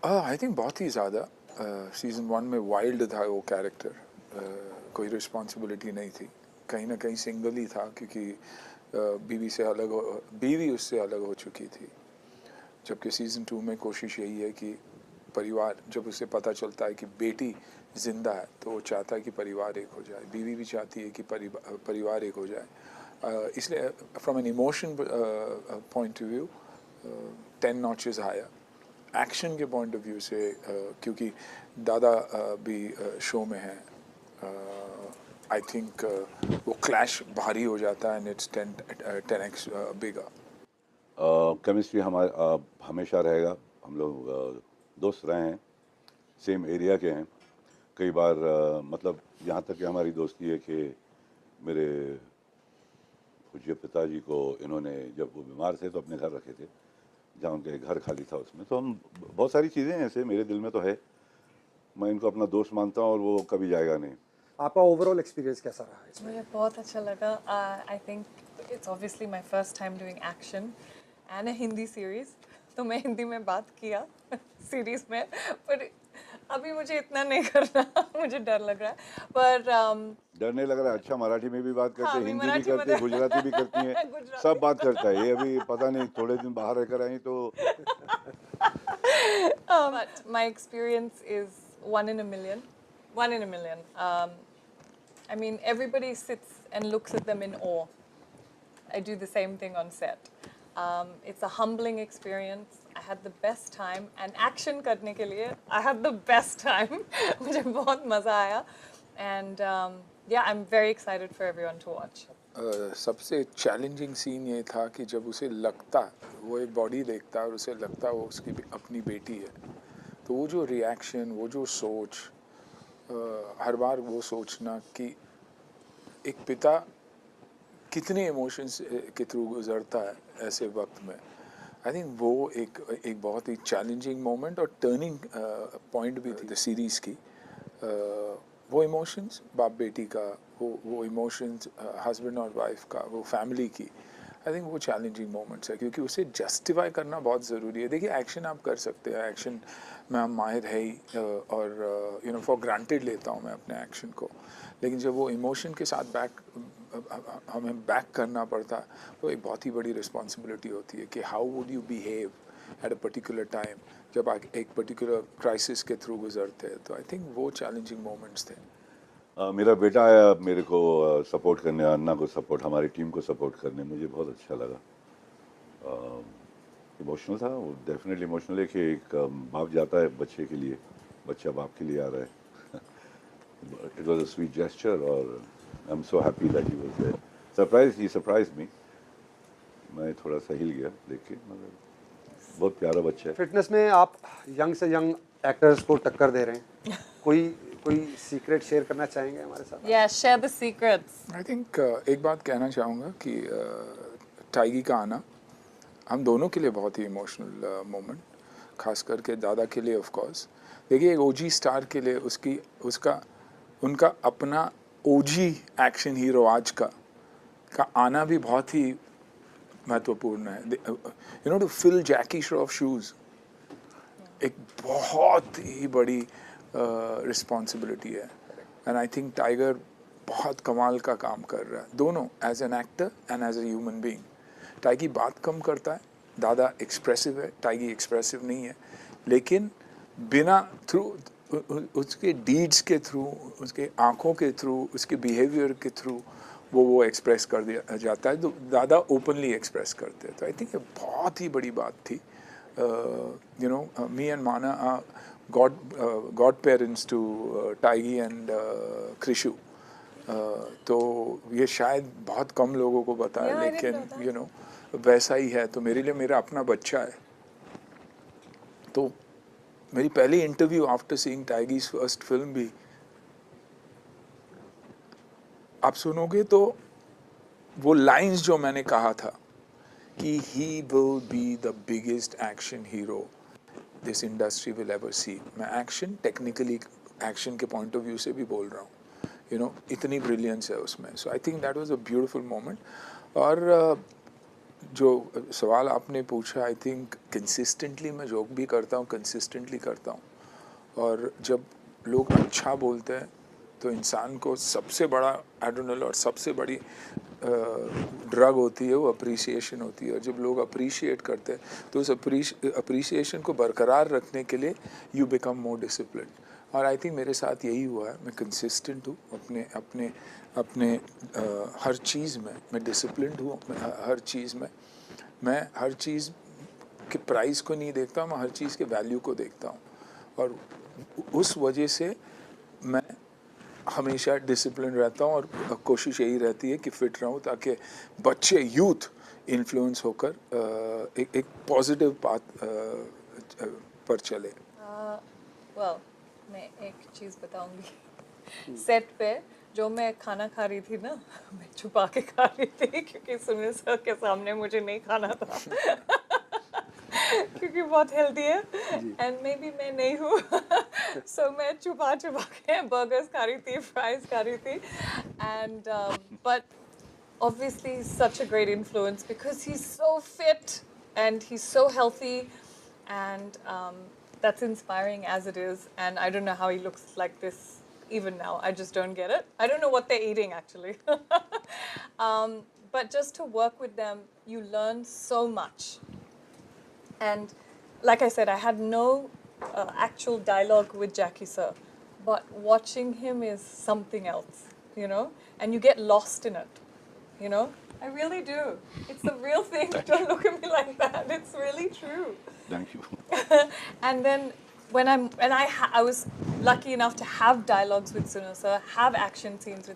I think बहुत ही ज़्यादा। Season 1 में वाइल्ड था वो कैरेक्टर, कोई रिस्पॉन्सिबिलिटी नहीं थी, कहीं ना कहीं सिंगल ही था क्योंकि बीवी उससे अलग हो चुकी थी। जबकि सीज़न 2 में कोशिश यही है कि परिवार, जब उसे पता चलता है कि बेटी ज़िंदा है तो वो चाहता है कि परिवार एक हो जाए, बीवी भी चाहती है कि परिवार एक हो जाए। इसलिए from an emotion point of view 10 notches higher. Action के पॉइंट ऑफ व्यू से क्योंकि दादा भी शो में है, आई थिंक वो क्लैश भारी हो जाता है and it's 10x bigger. Chemistry हमारा हमेशा रहेगा। हम लोग दोस्त रहे हैं, सेम एरिया के हैं। कई बार मतलब यहाँ तक कि हमारी दोस्ती है कि मेरे पूज्य पिताजी को इन्होंने, जब वो बीमार थे तो अपने घर रखे थे, जहाँ उनके घर खाली था उसमें। तो हम बहुत सारी चीज़ें ऐसे मेरे दिल में तो है, मैं इनको अपना दोस्त मानता हूँ और वो कभी जाएगा नहीं। आपका ओवरऑल एक्सपीरियंस कैसा रहा इसमें? मुझे बहुत अच्छा लगा। I think it's obviously my first time doing action and a Hindi series, तो मैं हिंदी में बात किया सीरीज में, पर अभी मुझे इतना नहीं करना मुझे डर लग रहा है, पर डर नहीं लग रहा है? अच्छा, मराठी में भी बात करते हाँ, हैं, हिंदी भी मराठी करते हैं, में गुजराती भी करती हैं, गुजराती। सब बात करता है ये। अभी पता नहीं थोड़े दिन बाहर रहकर आई तो But my experience is one in a million. One in a million. I mean, everybody sits and looks at them in awe. I do the same thing on set. It's a humbling experience. I had the best time. And action करने के लिए, I had the best time. मुझे बहुत मज़ा आया. And yeah, I'm very excited for everyone to watch. सबसे challenging scene ये था कि जब उसे लगता, वो एक बॉडी देखता है और उसे लगता वो उसकी अपनी बेटी है, तो वो जो रिएक्शन, वो जो सोच, हर बार वो सोचना कि एक पिता कितने इमोशंस के थ्रू गुजरता है ऐसे वक्त में। आई थिंक वो एक बहुत ही चैलेंजिंग मोमेंट और टर्निंग पॉइंट भी थी सीरीज़ की। वो इमोशंस बाप बेटी का, वो इमोशंस हस्बैंड और वाइफ का, वो फैमिली की, आई थिंक वो चैलेंजिंग मोमेंट्स है क्योंकि उसे जस्टिफाई करना बहुत ज़रूरी है। देखिए, एक्शन आप कर सकते हैं, एक्शन में हम माहिर है ही, और यू नो फॉर ग्रांटेड लेता हूँ मैं अपने एक्शन को, लेकिन जब वो इमोशन के साथ हमें बैक करना पड़ता, तो एक बहुत ही बड़ी रिस्पॉन्सिबिलिटी होती है कि how would you behave at a particular time जब आप एक पर्टिकुलर क्राइसिस के थ्रू गुजरते हैं। तो आई थिंक वो चैलेंजिंग मोमेंट्स थे। मेरा बेटा आया मेरे को सपोर्ट करने, अन्ना को सपोर्ट, हमारी टीम को सपोर्ट करने, मुझे बहुत अच्छा लगा। इमोशनल था वो, डेफिनेटली इमोशनल है कि एक बाप जाता है बच्चे के लिए, बच्चा बाप के लिए आ रहा है। It was a sweet gesture और I am so happy that he was there. He surprised me. मैं थोड़ा सा हिल गया देख के, मगर बहुत प्यारा बच्चा है। फिटनेस में आप यंग से यंग एक्टर्स को टक्कर दे रहे हैं, कोई सीक्रेट शेयर करना चाहेंगे हमारे साथ? Yeah, share the secrets. I think एक बात कहना चाहूँगा कि टाइगी का आना हम दोनों के लिए बहुत ही इमोशनल मोमेंट, खास करके दादा के लिए ऑफ कोर्स। देखिए, एक ओजी स्टार के लिए उनका अपना ओजी एक्शन हीरो आज का आना भी बहुत ही महत्वपूर्ण है। You know, to fill Jackie Shroff shoes एक बहुत ही बड़ी रिस्पॉन्सिबिलिटी है, एंड आई थिंक टाइगर बहुत कमाल का काम कर रहा है, दोनों as an actor and as a human being. Tiggy बात कम करता है, दादा एक्सप्रेसिव है, टाइगी एक्सप्रेसिव नहीं है, लेकिन बिना थ्रू उसके डीड्स के थ्रू, उसके आँखों के थ्रू, उसके बिहेवियर के थ्रू वो एक्सप्रेस कर दिया जाता है, तो दादा ओपनली एक्सप्रेस करते हैं। तो आई थिंक ये बहुत ही बड़ी बात थी। You know, me and Mana are godparents to Taigi and Krishu. तो ये शायद बहुत कम लोगों को पता है, Yeah, I didn't लेकिन know that. यू नो वैसा ही है। तो मेरे लिए मेरा अपना बच्चा है। तो मेरी पहली interview after seeing Tiggy's first film भी आप सुनोगे तो वो लाइंस जो मैंने कहा था कि he will be the biggest action hero this industry will ever see, मैं एक्शन टेक्निकली एक्शन के पॉइंट ऑफ व्यू से भी बोल रहा हूँ, यू नो इतनी ब्रिलियंस है उसमें। So I think that was a beautiful moment. और जो सवाल आपने पूछा, आई थिंक कंसिस्टेंटली मैं जोक भी करता हूँ, कंसिस्टेंटली करता हूँ, और जब लोग अच्छा बोलते हैं तो इंसान को सबसे बड़ा एड्रेनल और सबसे बड़ी ड्रग होती है वो अप्रिसिएशन होती है, और जब लोग अप्रिशिएट करते हैं तो उस अप्रिसिएशन को बरकरार रखने के लिए यू बिकम मोर डिसिप्लिन। और आई थिंक मेरे साथ यही हुआ है, मैं कंसिस्टेंट हूँ अपने अपने अपने हर चीज़ में, मैं डिसिप्लिन्ड हूँ हर चीज़ में। मैं हर चीज़ के प्राइस को नहीं देखता हूँ, मैं हर चीज़ के वैल्यू को देखता हूँ, और उस वजह से मैं हमेशा डिसिप्लिन रहता हूँ, और कोशिश यही रहती है कि फिट रहूँ ताकि बच्चे यूथ इन्फ्लुएंस होकर एक पॉजिटिव पाथ पर चले। well, मैं एक चीज़ बताऊंगी। सेट पे जो मैं खाना खा रही थी ना, मैं छुपा के खा रही थी क्योंकि सुनील सर के सामने मुझे नहीं खाना था क्योंकि बहुत हेल्दी है एंड मे बी मैं नहीं हूँ सो मैं छुपा छुपा के बर्गर्स खा रही थी, फ्राइज खा रही थी, and but obviously he's such a great influence because he's so fit and he's so healthy, and that's inspiring as it is. And I don't know how he looks like this even now. I just don't get it. I don't know what they're eating actually. But just to work with them, you learn so much. And like I said, I had no actual dialogue with Jackie sir, but watching him is something else, you know, and you get lost in it. You know, I really do. It's the real thing. Don't look at me like that. It's really true. Thank you. And then when I was lucky enough to have dialogues with Sunil sir, have action scenes with